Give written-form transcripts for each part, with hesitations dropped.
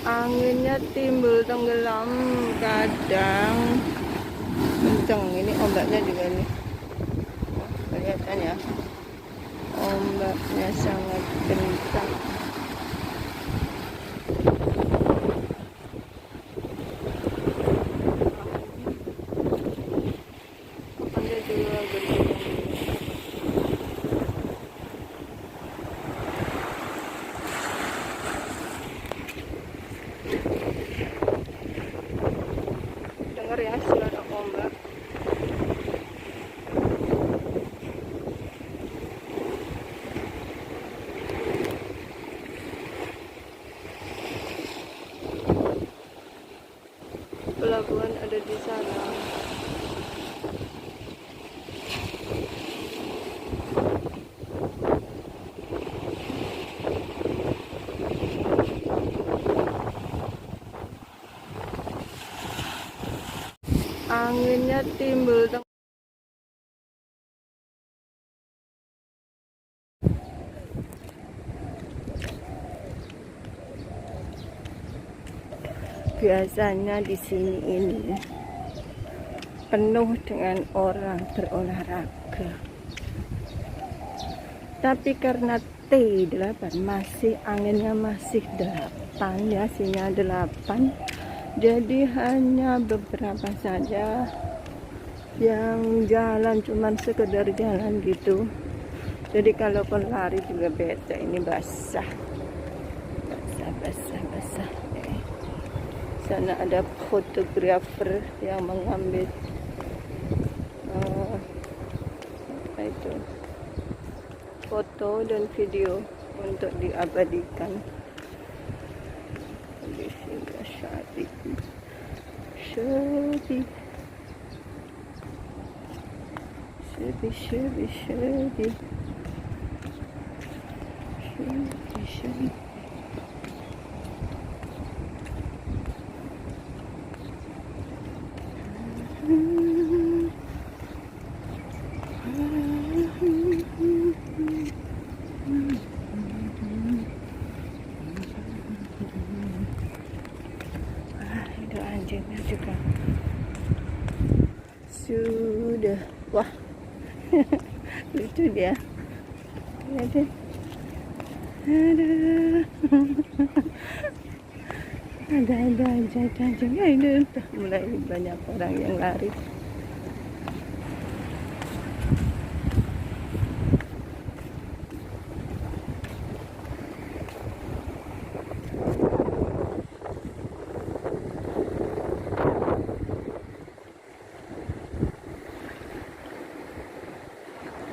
Anginnya timbul tenggelam, kadang kenceng. Ini ombaknya juga nih, kelihatan ya, ombaknya sangat kencang. Ombaknya juga gede. Dengar ya suara ombak. Pelabuhan ada di sana. Anginnya timbul biasanya di sini ini penuh dengan orang berolahraga. Tapi karena T8 masih anginnya masih 8 ya, sinyal 8. Jadi hanya beberapa saja yang jalan, cuman sekedar jalan gitu. Jadi kalau lari juga bete, ini basah. Basah. Sana ada fotografer yang mengambil apa itu, foto dan video untuk diabadikan. Syadi. Ada anjingnya juga. Sudah, wah, lucu dia. Lihat deh. Ada aja anjingnya. Ini udah mulai banyak orang yang lari.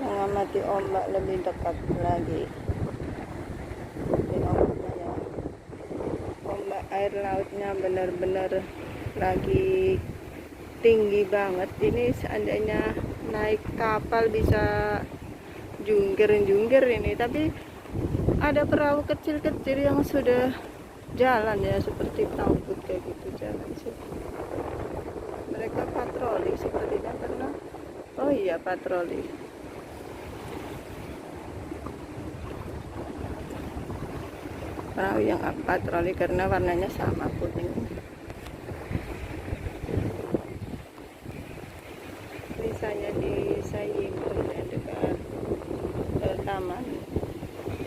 Mengamati ombak lebih dekat lagi. Ini ombaknya ya. Ombak air lautnya benar-benar lagi tinggi banget. Ini seandainya naik kapal bisa jungkir ini, tapi ada perahu kecil-kecil yang sudah jalan ya, seperti tambut kayak gitu jalan sih. Mereka patroli sepertinya karena, oh iya, patroli. Perahu yang patroli karena warnanya sama, kuning. Misalnya di Saying dekat taman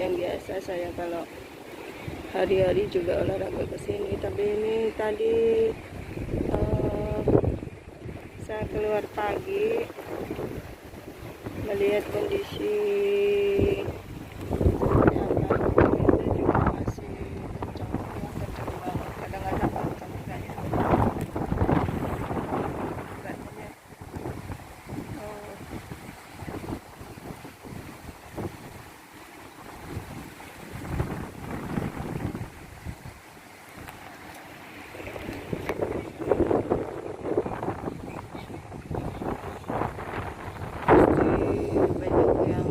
yang biasa saya kalau hari-hari juga olahraga ke sini. Tapi ini tadi saya keluar pagi melihat kondisi banyak yang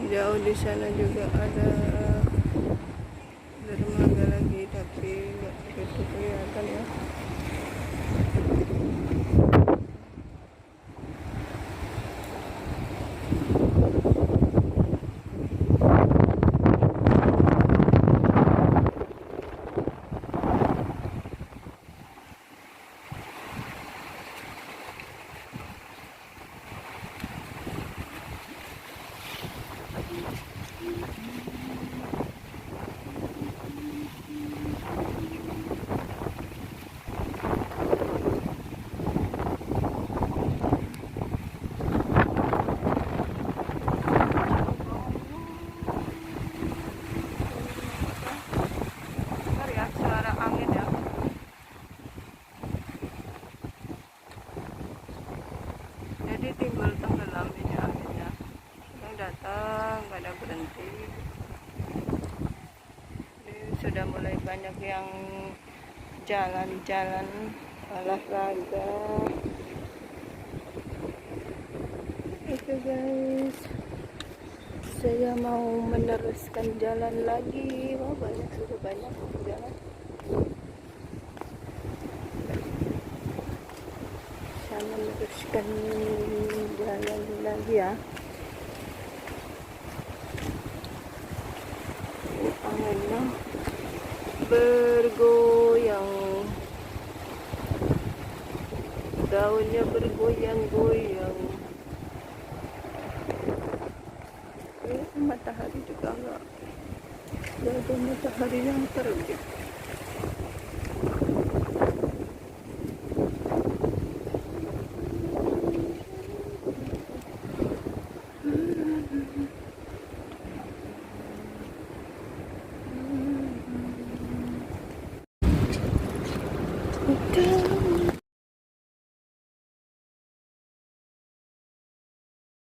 jauh di sana juga ada dermaga lagi, tapi nggak begitu kelihatan ya. Dengar ya suara angin ya. Jadi timbul tenggelam ini anginnya. Yang datang nggak ada berhenti. Ini sudah mulai banyak yang jalan-jalan olahraga. Oke guys, saya mau meneruskan jalan lagi. Wah, sudah banyak jalan. Saya meneruskan jalan lagi ya. Anginnya bergoyang, daunnya bergoyang-goyang. Matahari juga enggak ada matahari yang terbit. Oke.